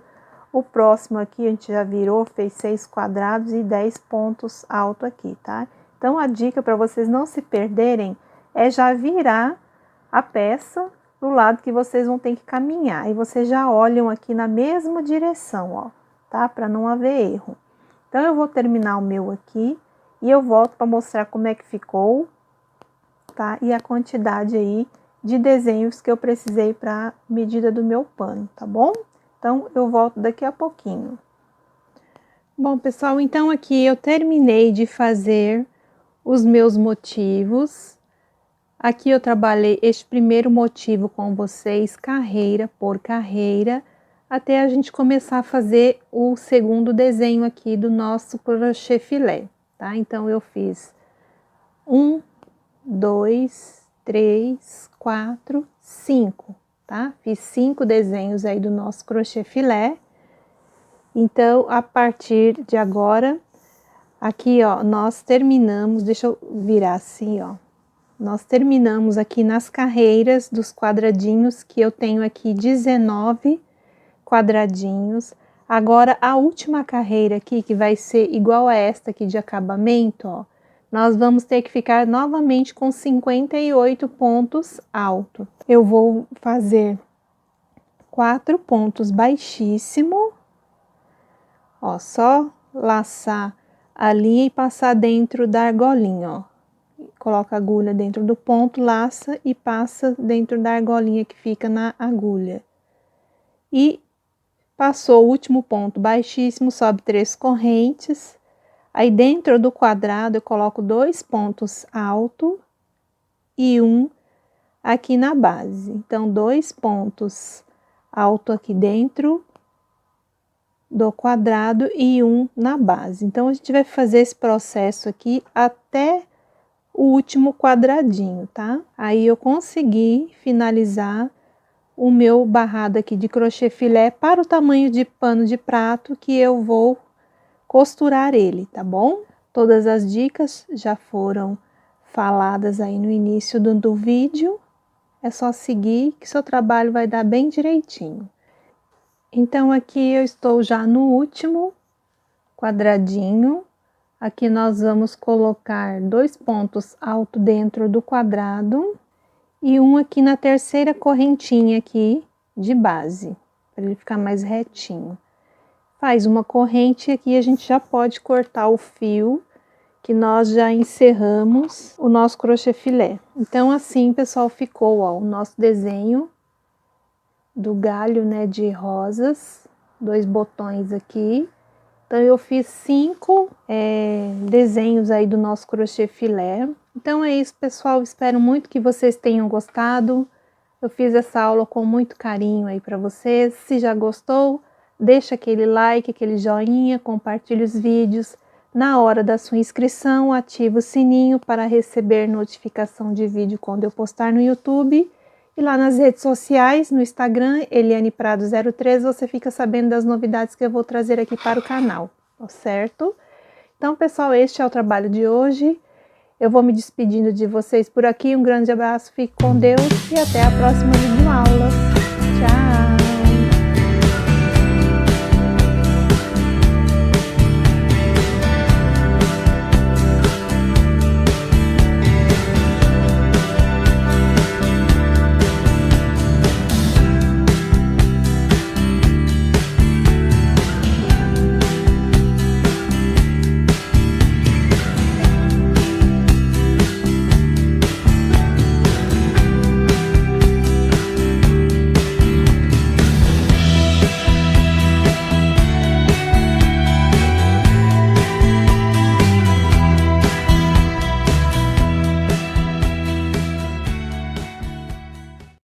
O próximo aqui a gente já virou, fez 6 quadrados e 10 pontos altos aqui, tá? Então, a dica para vocês não se perderem é já virar a peça do lado que vocês vão ter que caminhar. E vocês já olham aqui na mesma direção, ó, tá? Para não haver erro. Então, eu vou terminar o meu aqui e eu volto para mostrar como é que ficou, tá? E a quantidade aí de desenhos que eu precisei para a medida do meu pano, tá bom? Então, eu volto daqui a pouquinho. Bom, pessoal, então aqui eu terminei de fazer os meus motivos. Aqui eu trabalhei este primeiro motivo com vocês, carreira por carreira, até a gente começar a fazer o segundo desenho aqui do nosso crochê filé, tá? Então, eu fiz 1, 2, 3, 4, 5, tá? Fiz 5 desenhos aí do nosso crochê filé. Então, a partir de agora, aqui, ó, nós terminamos, deixa eu virar assim, ó. Nós terminamos aqui nas carreiras dos quadradinhos, que eu tenho aqui 19 quadradinhos. Agora, a última carreira aqui, que vai ser igual a esta aqui de acabamento, ó, nós vamos ter que ficar novamente com 58 pontos altos. Eu vou fazer 4 pontos baixíssimo, ó, só laçar a linha e passar dentro da argolinha, ó. Coloca a agulha dentro do ponto, laça e passa dentro da argolinha que fica na agulha. E passou o último ponto baixíssimo, sobe 3 correntes. Aí, dentro do quadrado, eu coloco 2 pontos altos e 1 aqui na base. Então, 2 pontos altos aqui dentro do quadrado e 1 na base. Então, a gente vai fazer esse processo aqui até o último quadradinho, tá? Aí, eu consegui finalizar o meu barrado aqui de crochê filé para o tamanho de pano de prato que eu vou costurar ele, tá bom? Todas as dicas já foram faladas aí no início do vídeo. É só seguir que seu trabalho vai dar bem direitinho. Então, aqui eu estou já no último quadradinho. Aqui nós vamos colocar 2 pontos altos dentro do quadrado e um aqui na terceira correntinha aqui de base, para ele ficar mais retinho. Faz uma corrente aqui, a gente já pode cortar o fio, que nós já encerramos o nosso crochê filé. Então, assim, pessoal, ficou, ó, o nosso desenho do galho, né, de rosas, 2 botões aqui. Então, eu fiz 5 desenhos aí do nosso crochê filé. Então, é isso, pessoal. Espero muito que vocês tenham gostado. Eu fiz essa aula com muito carinho aí para vocês. Se já gostou, deixa aquele like, aquele joinha, compartilhe os vídeos. Na hora da sua inscrição, ativa o sininho para receber notificação de vídeo quando eu postar no YouTube. E lá nas redes sociais, no Instagram, Eliane Prado 03, você fica sabendo das novidades que eu vou trazer aqui para o canal, tá certo? Então, pessoal, este é o trabalho de hoje. Eu vou me despedindo de vocês por aqui. Um grande abraço, fique com Deus e até a próxima videoaula.